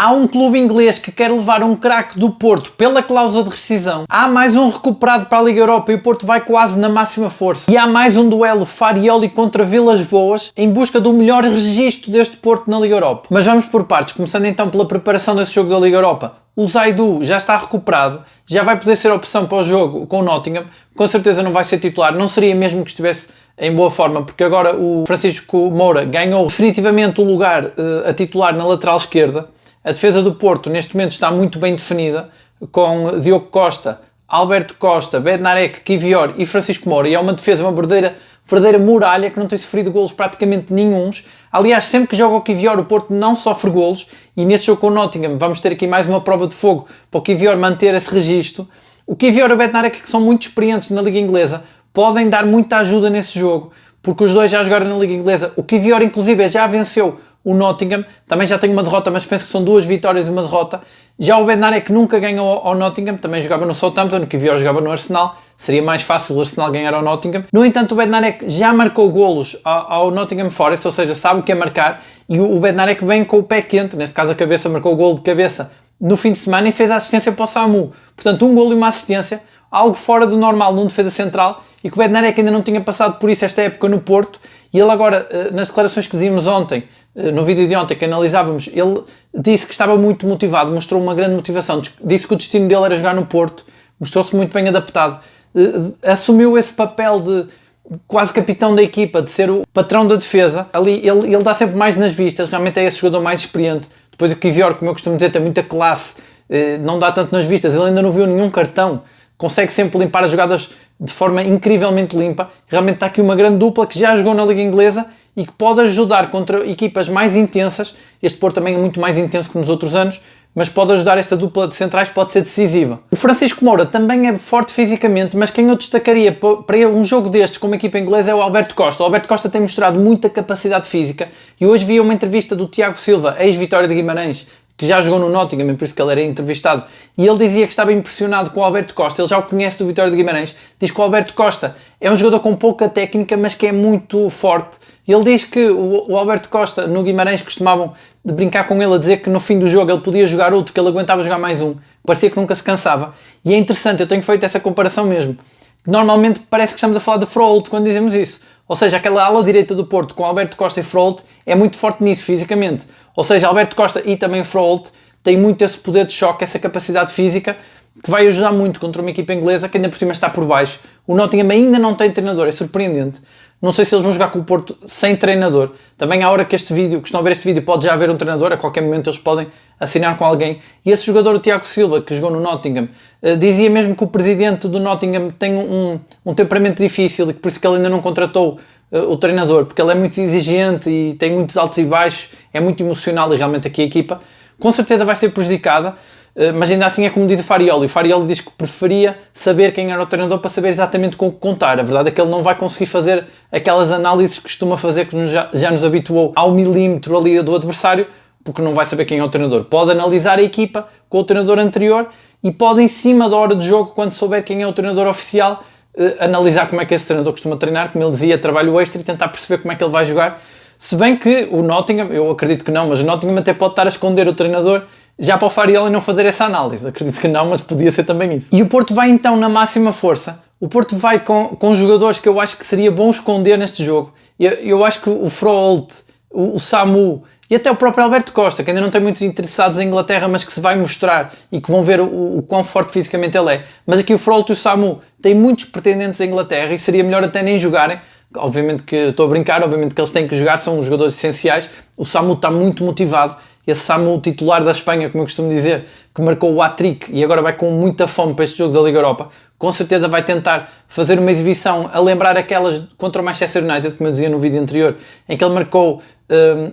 Há um clube inglês que quer levar um craque do Porto pela cláusula de rescisão. Há mais um recuperado para a Liga Europa e o Porto vai quase na máxima força. E há mais um duelo Farioli contra Vilas Boas em busca do melhor registro deste Porto na Liga Europa. Mas vamos por partes, começando então pela preparação desse jogo da Liga Europa. O Zaidu já está recuperado, já vai poder ser opção para o jogo com o Nottingham. Com certeza não vai ser titular, não seria mesmo que estivesse em boa forma, porque agora o Francisco Moura ganhou definitivamente o lugar a titular na lateral esquerda. A defesa do Porto neste momento está muito bem definida, com Diogo Costa, Alberto Costa, Bednarek, Kivior e Francisco Moura, e é uma defesa, uma verdadeira muralha que não tem sofrido golos praticamente nenhuns. Aliás, sempre que joga o Kivior o Porto não sofre golos, e neste jogo com o Nottingham vamos ter aqui mais uma prova de fogo para o Kivior manter esse registro. O Kivior e o Bednarek, que são muito experientes na Liga Inglesa, podem dar muita ajuda nesse jogo, porque os dois já jogaram na Liga Inglesa. O Kivior inclusive já venceu o Nottingham, também já tem uma derrota, mas penso que são 2 vitórias e uma derrota. Já o Bednarek nunca ganhou ao Nottingham, também jogava no Southampton, o Kivior jogava no Arsenal, seria mais fácil o Arsenal ganhar ao Nottingham. No entanto, o Bednarek já marcou golos ao Nottingham Forest, ou seja, sabe o que é marcar, e o Bednarek vem com o pé quente, neste caso a cabeça, marcou o golo de cabeça no fim de semana e fez a assistência para o Samu. Portanto, um golo e uma assistência, algo fora do normal num defesa central, e que o Bednarek ainda não tinha passado por isso esta época no Porto, e ele agora, nas declarações que dizíamos ontem, no vídeo de ontem que analisávamos, ele disse que estava muito motivado, mostrou uma grande motivação, disse que o destino dele era jogar no Porto, mostrou-se muito bem adaptado, assumiu esse papel de quase capitão da equipa, de ser o patrão da defesa. Ali ele dá sempre mais nas vistas, realmente é esse jogador mais experiente. Depois o Kivior, como eu costumo dizer, tem muita classe, não dá tanto nas vistas, ele ainda não viu nenhum cartão, consegue sempre limpar as jogadas de forma incrivelmente limpa. Realmente está aqui uma grande dupla que já jogou na Liga Inglesa e que pode ajudar contra equipas mais intensas. Este Porto também é muito mais intenso que nos outros anos, mas pode ajudar, esta dupla de centrais pode ser decisiva. O Francisco Moura também é forte fisicamente, mas quem eu destacaria para um jogo destes com uma equipa inglesa é o Alberto Costa. O Alberto Costa tem mostrado muita capacidade física e hoje vi uma entrevista do Tiago Silva, ex-Vitória de Guimarães, que já jogou no Nottingham, por isso que ele era entrevistado, e ele dizia que estava impressionado com o Alberto Costa. Ele já o conhece do Vitória de Guimarães, diz que o Alberto Costa é um jogador com pouca técnica, mas que é muito forte. Ele diz que o Alberto Costa, no Guimarães, costumavam brincar com ele, a dizer que no fim do jogo ele podia jogar outro, que ele aguentava jogar mais um, parecia que nunca se cansava, e é interessante, eu tenho feito essa comparação mesmo. Normalmente parece que estamos a falar de Froholt quando dizemos isso, ou seja, aquela ala direita do Porto com Alberto Costa e Froholt é muito forte nisso, fisicamente. Ou seja, Alberto Costa e também Froholt têm muito esse poder de choque, essa capacidade física, que vai ajudar muito contra uma equipa inglesa que ainda por cima está por baixo. O Nottingham ainda não tem treinador, é surpreendente. Não sei se eles vão jogar com o Porto sem treinador. Também à hora que estão a ver este vídeo, pode já haver um treinador, a qualquer momento eles podem assinar com alguém. E esse jogador, o Tiago Silva, que jogou no Nottingham, dizia mesmo que o presidente do Nottingham tem um temperamento difícil e que por isso que ele ainda não contratou o treinador, porque ele é muito exigente e tem muitos altos e baixos, é muito emocional, e realmente aqui a equipa com certeza vai ser prejudicada, mas ainda assim é como diz o Farioli. O Farioli diz que preferia saber quem era o treinador para saber exatamente com o que contar. A verdade é que ele não vai conseguir fazer aquelas análises que costuma fazer, que já nos habituou ao milímetro ali do adversário, porque não vai saber quem é o treinador. Pode analisar a equipa com o treinador anterior e pode, em cima da hora de jogo, quando souber quem é o treinador oficial, analisar como é que esse treinador costuma treinar, como ele dizia, trabalho extra, e tentar perceber como é que ele vai jogar. Se bem que o Nottingham, eu acredito que não, mas o Nottingham até pode estar a esconder o treinador já para o Farioli não fazer essa análise. Acredito que não, mas podia ser também isso. E o Porto vai então na máxima força. O Porto vai com jogadores que eu acho que seria bom esconder neste jogo. Eu acho que o Froholt, o Samu e até o próprio Alberto Costa, que ainda não tem muitos interessados em Inglaterra, mas que se vai mostrar e que vão ver o quão forte fisicamente ele é. Mas aqui o Froholt e o Samu têm muitos pretendentes em Inglaterra e seria melhor até nem jogarem. Obviamente que estou a brincar, obviamente que eles têm que jogar, são os jogadores essenciais. O Samu está muito motivado, esse Samu titular da Espanha, como eu costumo dizer, que marcou o hat-trick e agora vai com muita fome para este jogo da Liga Europa, com certeza vai tentar fazer uma exibição a lembrar aquelas contra o Manchester United, como eu dizia no vídeo anterior, em que ele marcou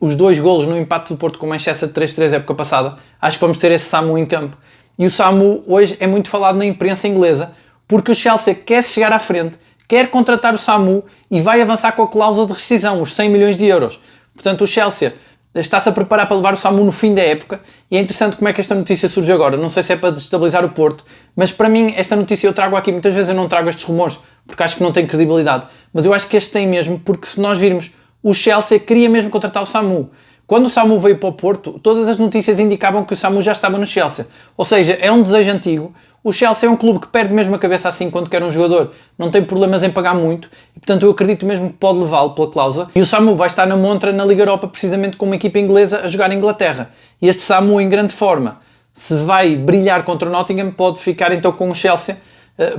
os 2 golos no empate do Porto com o Manchester 3-3 época passada. Acho que vamos ter esse Samu em campo. E o Samu hoje é muito falado na imprensa inglesa, porque o Chelsea quer chegar à frente, quer contratar o Samu e vai avançar com a cláusula de rescisão, os 100 milhões de euros. Portanto, o Chelsea está-se a preparar para levar o Samu no fim da época, e é interessante como é que esta notícia surge agora. Não sei se é para destabilizar o Porto, mas para mim esta notícia eu trago aqui, muitas vezes eu não trago estes rumores, porque acho que não tem credibilidade, mas eu acho que este tem mesmo, porque se nós virmos, o Chelsea queria mesmo contratar o Samu, Quando o Samu veio para o Porto, todas as notícias indicavam que o Samu já estava no Chelsea. Ou seja, é um desejo antigo. O Chelsea é um clube que perde mesmo a cabeça assim quando quer um jogador, não tem problemas em pagar muito, e portanto eu acredito mesmo que pode levá-lo pela cláusula. E o Samu vai estar na montra na Liga Europa precisamente com uma equipa inglesa a jogar em Inglaterra. E este Samu em grande forma, se vai brilhar contra o Nottingham, pode ficar então com o Chelsea,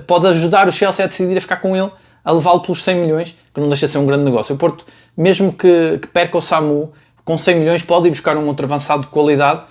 pode ajudar o Chelsea a decidir a ficar com ele, a levá-lo pelos 100 milhões, que não deixa de ser um grande negócio. O Porto, mesmo que perca o Samu, com 100 milhões pode ir buscar um outro avançado de qualidade.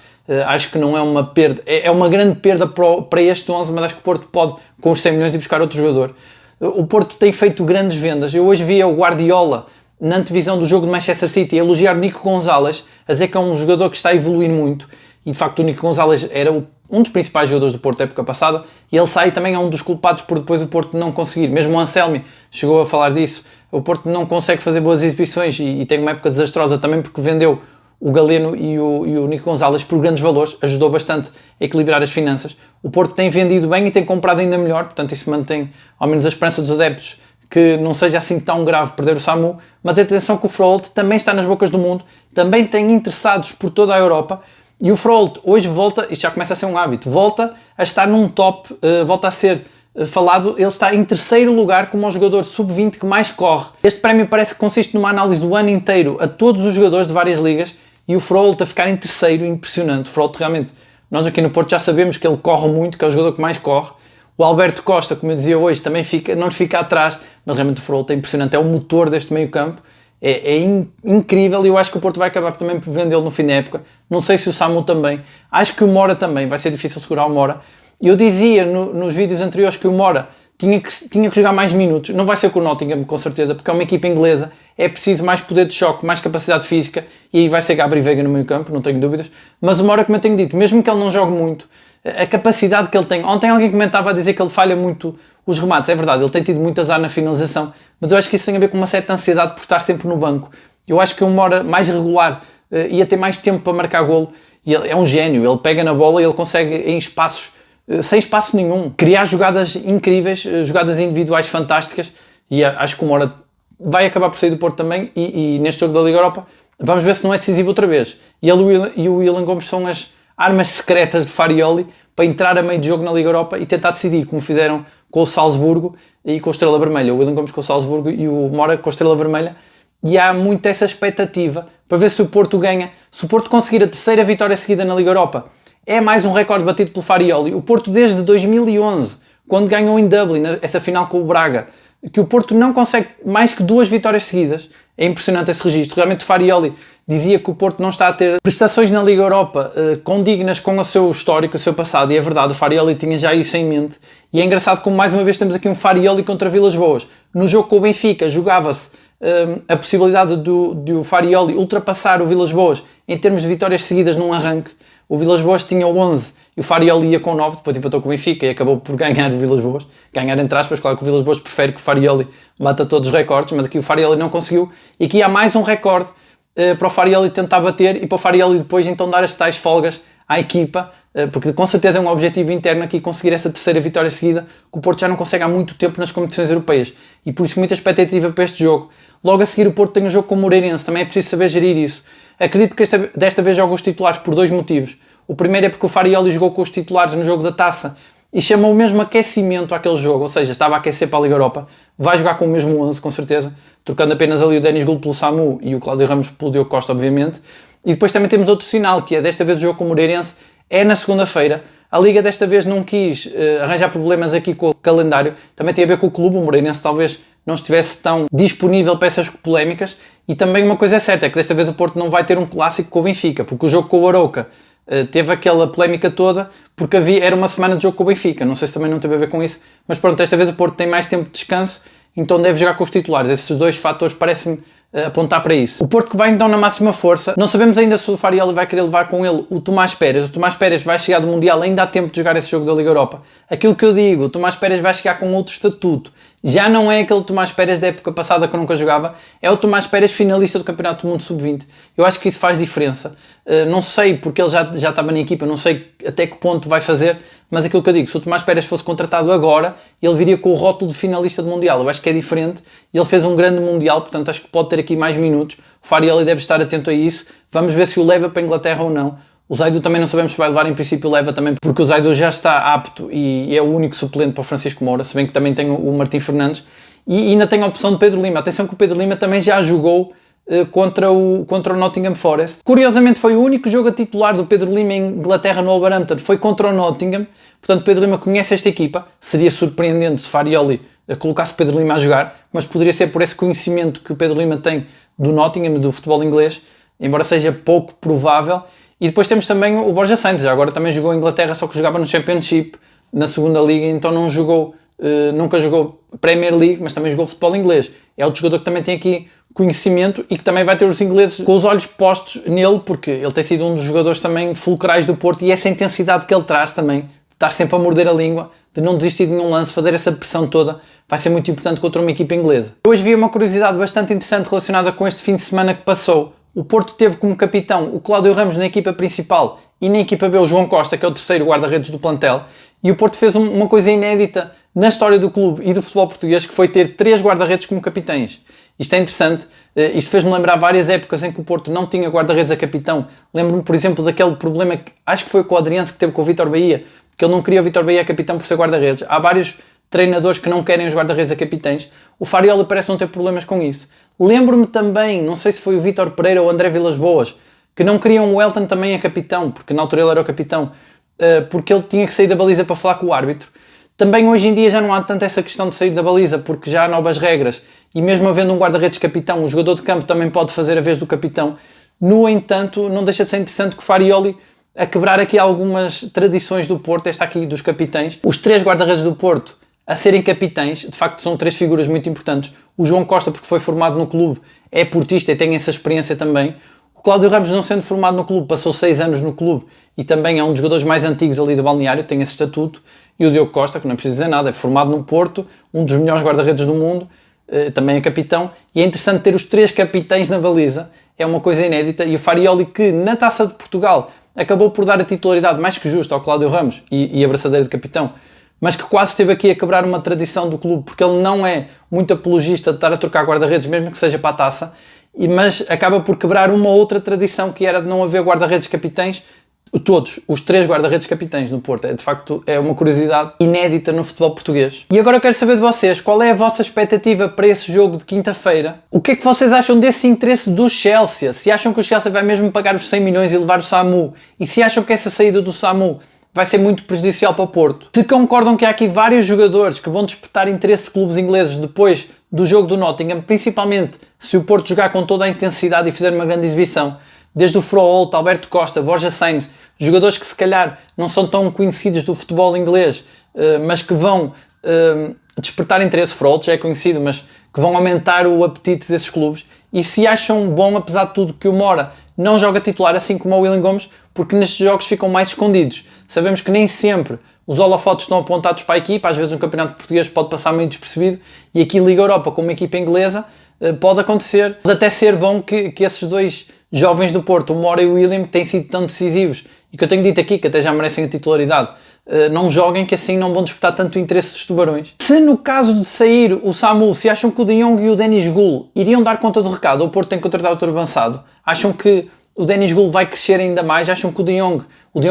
Acho que não é uma perda, é uma grande perda para este 11, mas acho que o Porto pode, com os 100 milhões, ir buscar outro jogador. O Porto tem feito grandes vendas. Eu hoje vi o Guardiola, na antevisão do jogo de Manchester City, a elogiar o Nico Gonzalez, a dizer que é um jogador que está a evoluir muito, e de facto o Nico Gonzalez era um dos principais jogadores do Porto da época passada, e ele sai também é um dos culpados por depois o Porto não conseguir. Mesmo o Anselmi chegou a falar disso, o Porto não consegue fazer boas exibições e tem uma época desastrosa também porque vendeu o Galeno e o Nico Gonzalez por grandes valores, ajudou bastante a equilibrar as finanças. O Porto tem vendido bem e tem comprado ainda melhor, portanto isso mantém ao menos a esperança dos adeptos que não seja assim tão grave perder o Samu, mas atenção que o Froholt também está nas bocas do mundo, também tem interessados por toda a Europa, e o Froholt hoje volta, isto já começa a ser um hábito, volta a estar num top, volta a ser falado, ele está em terceiro lugar como o jogador sub-20 que mais corre. Este prémio parece que consiste numa análise do ano inteiro a todos os jogadores de várias ligas, e o Froholt a ficar em terceiro, impressionante. O Froholt realmente, nós aqui no Porto já sabemos que ele corre muito, que é o jogador que mais corre. O Alberto Costa, como eu dizia hoje, também não fica atrás, mas realmente o Froholt é impressionante, é o motor deste meio campo, é incrível, e eu acho que o Porto vai acabar também por vendê-lo no fim da época. Não sei se o Samu também, acho que o Mora também, vai ser difícil segurar o Mora. Eu dizia nos vídeos anteriores que o Mora tinha que jogar mais minutos, não vai ser com o Nottingham com certeza, porque é uma equipa inglesa, é preciso mais poder de choque, mais capacidade física, e aí vai ser Gabriel Veiga no meio campo, não tenho dúvidas, mas o Mora, como eu tenho dito, mesmo que ele não jogue muito, a capacidade que ele tem, ontem alguém comentava a dizer que ele falha muito os remates, é verdade, ele tem tido muito azar na finalização, mas eu acho que isso tem a ver com uma certa ansiedade por estar sempre no banco. Eu acho que o Mora mais regular ia ter mais tempo para marcar golo, e ele é um gênio, ele pega na bola e ele consegue em espaços sem espaço nenhum, criar jogadas incríveis, jogadas individuais fantásticas, e acho que o Mora vai acabar por sair do Porto também, e neste jogo da Liga Europa vamos ver se não é decisivo outra vez. E ele e o Willian Gomes são as armas secretas de Farioli para entrar a meio de jogo na Liga Europa e tentar decidir, como fizeram com o Salzburgo e com a Estrela Vermelha. O Willian Gomes com o Salzburgo e o Mora com a Estrela Vermelha, e há muito essa expectativa para ver se o Porto ganha. Se o Porto conseguir a terceira vitória seguida na Liga Europa, é mais um recorde batido pelo Farioli. O Porto desde 2011, quando ganhou em Dublin, essa final com o Braga, que o Porto não consegue mais que 2 vitórias seguidas. É impressionante esse registro. Realmente o Farioli dizia que o Porto não está a ter prestações na Liga Europa condignas com o seu histórico, o seu passado, e é verdade, o Farioli tinha já isso em mente. E é engraçado como mais uma vez temos aqui um Farioli contra Vilas Boas. No jogo com o Benfica jogava-se a possibilidade do Farioli ultrapassar o Vilas Boas em termos de vitórias seguidas num arranque. O Vilas Boas tinha 11 e o Farioli ia com 9, depois empatou com o Benfica e acabou por ganhar o Vilas Boas. Ganhar entre aspas, claro que o Vilas Boas prefere que o Farioli bata todos os recordes, mas aqui o Farioli não conseguiu. E aqui há mais um recorde para o Farioli tentar bater e para o Farioli depois então dar as tais folgas à equipa, porque com certeza é um objetivo interno aqui conseguir essa terceira vitória seguida, que o Porto já não consegue há muito tempo nas competições europeias. E por isso muita expectativa para este jogo. Logo a seguir o Porto tem um jogo com o Moreirense, também é preciso saber gerir isso. Acredito que desta vez joga os titulares por 2 motivos. O primeiro é porque o Farioli jogou com os titulares no jogo da Taça e chamou o mesmo aquecimento àquele jogo, ou seja, estava a aquecer para a Liga Europa. Vai jogar com o mesmo 11, com certeza, trocando apenas ali o Denis Gould pelo Samu e o Cláudio Ramos pelo Diogo Costa, obviamente. E depois também temos outro sinal, que é desta vez o jogo com o Moreirense é na segunda-feira. A Liga desta vez não quis arranjar problemas aqui com o calendário, também tem a ver com o clube, o Moreirense talvez não estivesse tão disponível para essas polémicas, e também uma coisa é certa, é que desta vez o Porto não vai ter um clássico com o Benfica, porque o jogo com o Arouca teve aquela polémica toda, porque era uma semana de jogo com o Benfica, não sei se também não teve a ver com isso, mas pronto, desta vez o Porto tem mais tempo de descanso, então deve jogar com os titulares. Esses 2 fatores parecem-me apontar para isso. O Porto que vai então na máxima força, não sabemos ainda se o Farioli vai querer levar com ele o Tomás Pérez. O Tomás Pérez vai chegar do Mundial, ainda há tempo de jogar esse jogo da Liga Europa. Aquilo que eu digo, o Tomás Pérez vai chegar com outro estatuto, Já não é aquele Tomás Pérez da época passada que eu nunca jogava, é o Tomás Pérez finalista do Campeonato do Mundo Sub-20. Eu acho que isso faz diferença. Não sei porque ele já estava na equipa, não sei até que ponto vai fazer, mas aquilo que eu digo, se o Tomás Pérez fosse contratado agora, ele viria com o rótulo de finalista do Mundial. Eu acho que é diferente. Ele fez um grande Mundial, portanto acho que pode ter aqui mais minutos. O Farioli deve estar atento a isso. Vamos ver se o leva para a Inglaterra ou não. O Zaidu também não sabemos se vai levar, em princípio leva também, porque o Zaidu já está apto e é o único suplente para o Francisco Moura, se bem que também tem o Martim Fernandes, e ainda tem a opção de Pedro Lima. Atenção que o Pedro Lima também já jogou contra o Nottingham Forest. Curiosamente foi o único jogo a titular do Pedro Lima em Inglaterra no Wolverhampton, foi contra o Nottingham, portanto Pedro Lima conhece esta equipa. Seria surpreendente se Farioli colocasse Pedro Lima a jogar, mas poderia ser por esse conhecimento que o Pedro Lima tem do Nottingham, do futebol inglês, embora seja pouco provável. E depois temos também o Borja Santos, agora também jogou em Inglaterra, só que jogava no Championship, na segunda liga, então não jogou, nunca jogou Premier League, mas também jogou futebol inglês. É outro jogador que também tem aqui conhecimento e que também vai ter os ingleses com os olhos postos nele, porque ele tem sido um dos jogadores também fulcrais do Porto, e essa intensidade que ele traz também, de estar sempre a morder a língua, de não desistir de nenhum lance, fazer essa pressão toda, vai ser muito importante contra uma equipa inglesa. Eu hoje vi uma curiosidade bastante interessante relacionada com este fim de semana que passou. O Porto teve como capitão o Cláudio Ramos na equipa principal e na equipa B o João Costa, que é o terceiro guarda-redes do plantel. E o Porto fez uma coisa inédita na história do clube e do futebol português, que foi ter 3 guarda-redes como capitães. Isto é interessante, isto fez-me lembrar várias épocas em que o Porto não tinha guarda-redes a capitão. Lembro-me, por exemplo, daquele problema que acho que foi com o Adriano que teve com o Vítor Bahia, que ele não queria o Vítor Bahia a capitão por ser guarda-redes. Há vários treinadores que não querem os guarda-redes a capitães. O Farioli parece não ter problemas com isso. Lembro-me também, não sei se foi o Vítor Pereira ou o André Vilas-Boas, que não queriam o Elton também a capitão, porque na altura ele era o capitão, porque ele tinha que sair da baliza para falar com o árbitro. Também hoje em dia já não há tanto essa questão de sair da baliza, porque já há novas regras, e mesmo havendo um guarda-redes capitão, o jogador de campo também pode fazer a vez do capitão. No entanto, não deixa de ser interessante que o Farioli, a quebrar aqui algumas tradições do Porto, esta aqui dos capitães, os 3 guarda-redes do Porto a serem capitães, de facto são 3 figuras muito importantes. O João Costa, porque foi formado no clube, é portista e tem essa experiência também. O Cláudio Ramos, não sendo formado no clube, passou 6 anos no clube e também é um dos jogadores mais antigos ali do balneário, tem esse estatuto. E o Diogo Costa, que não precisa dizer nada, é formado no Porto, um dos melhores guarda-redes do mundo, também é capitão. E é interessante ter os 3 capitães na baliza, é uma coisa inédita. E o Farioli, que na Taça de Portugal acabou por dar a titularidade mais que justa ao Cláudio Ramos e a braçadeira de capitão, mas que quase esteve aqui a quebrar uma tradição do clube, porque ele não é muito apologista de estar a trocar guarda-redes, mesmo que seja para a taça, mas acaba por quebrar uma outra tradição, que era de não haver guarda-redes capitães, todos, os 3 guarda-redes capitães no Porto. De facto, é uma curiosidade inédita no futebol português. E agora eu quero saber de vocês, qual é a vossa expectativa para esse jogo de quinta-feira? O que é que vocês acham desse interesse do Chelsea? Se acham que o Chelsea vai mesmo pagar os 100 milhões e levar o Samu? E se acham que essa saída do Samu vai ser muito prejudicial para o Porto? Se concordam que há aqui vários jogadores que vão despertar interesse de clubes ingleses depois do jogo do Nottingham, principalmente se o Porto jogar com toda a intensidade e fizer uma grande exibição, desde o Froholt, Alberto Costa, Borja Sainz, jogadores que se calhar não são tão conhecidos do futebol inglês, mas que vão despertar interesse. Froholt já é conhecido, mas que vão aumentar o apetite desses clubes. E se acham bom, apesar de tudo, que o Mora não joga titular, assim como o William Gomes, porque nestes jogos ficam mais escondidos. Sabemos que nem sempre os holofotes estão apontados para a equipa, às vezes um campeonato português pode passar meio despercebido, e aqui Liga Europa com uma equipa inglesa pode acontecer. Pode até ser bom que esses 2 jovens do Porto, o Mora e o William, que têm sido tão decisivos, e que eu tenho dito aqui que até já merecem a titularidade, não joguem, que assim não vão despertar tanto o interesse dos tubarões. Se no caso de sair o Samu, se acham que o De Jong e o Denis Gul iriam dar conta do recado, ou o Porto tem que contratar outro avançado, acham que o Denis Gul vai crescer ainda mais, acham que o De Jong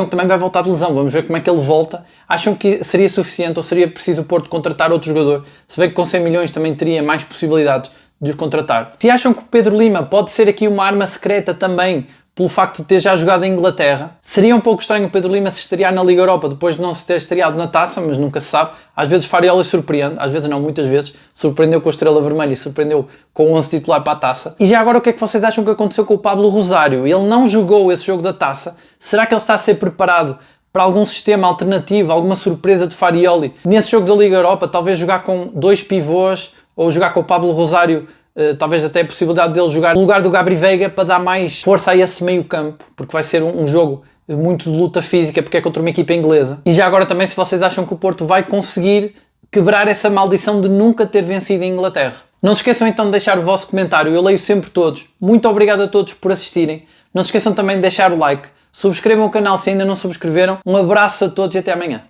também vai voltar de lesão, vamos ver como é que ele volta, acham que seria suficiente ou seria preciso o Porto contratar outro jogador, se bem que com 100 milhões também teria mais possibilidades de os contratar. Se acham que o Pedro Lima pode ser aqui uma arma secreta também, pelo facto de ter já jogado em Inglaterra, seria um pouco estranho o Pedro Lima se estrear na Liga Europa depois de não se ter estreado na Taça, mas nunca se sabe. Às vezes Farioli surpreende, às vezes não, muitas vezes, surpreendeu com a Estrela Vermelha e surpreendeu com o 11 titular para a Taça. E já agora, o que é que vocês acham que aconteceu com o Pablo Rosário? Ele não jogou esse jogo da Taça, será que ele está a ser preparado para algum sistema alternativo, alguma surpresa de Farioli nesse jogo da Liga Europa? Talvez jogar com 2 pivôs, ou jogar com o Pablo Rosário, talvez até a possibilidade dele jogar no lugar do Gabri Veiga para dar mais força a esse meio campo, porque vai ser um jogo muito de luta física, porque é contra uma equipa inglesa. E já agora também, se vocês acham que o Porto vai conseguir quebrar essa maldição de nunca ter vencido a Inglaterra. Não se esqueçam então de deixar o vosso comentário, eu leio sempre todos. Muito obrigado a todos por assistirem. Não se esqueçam também de deixar o like. Subscrevam o canal se ainda não subscreveram. Um abraço a todos e até amanhã.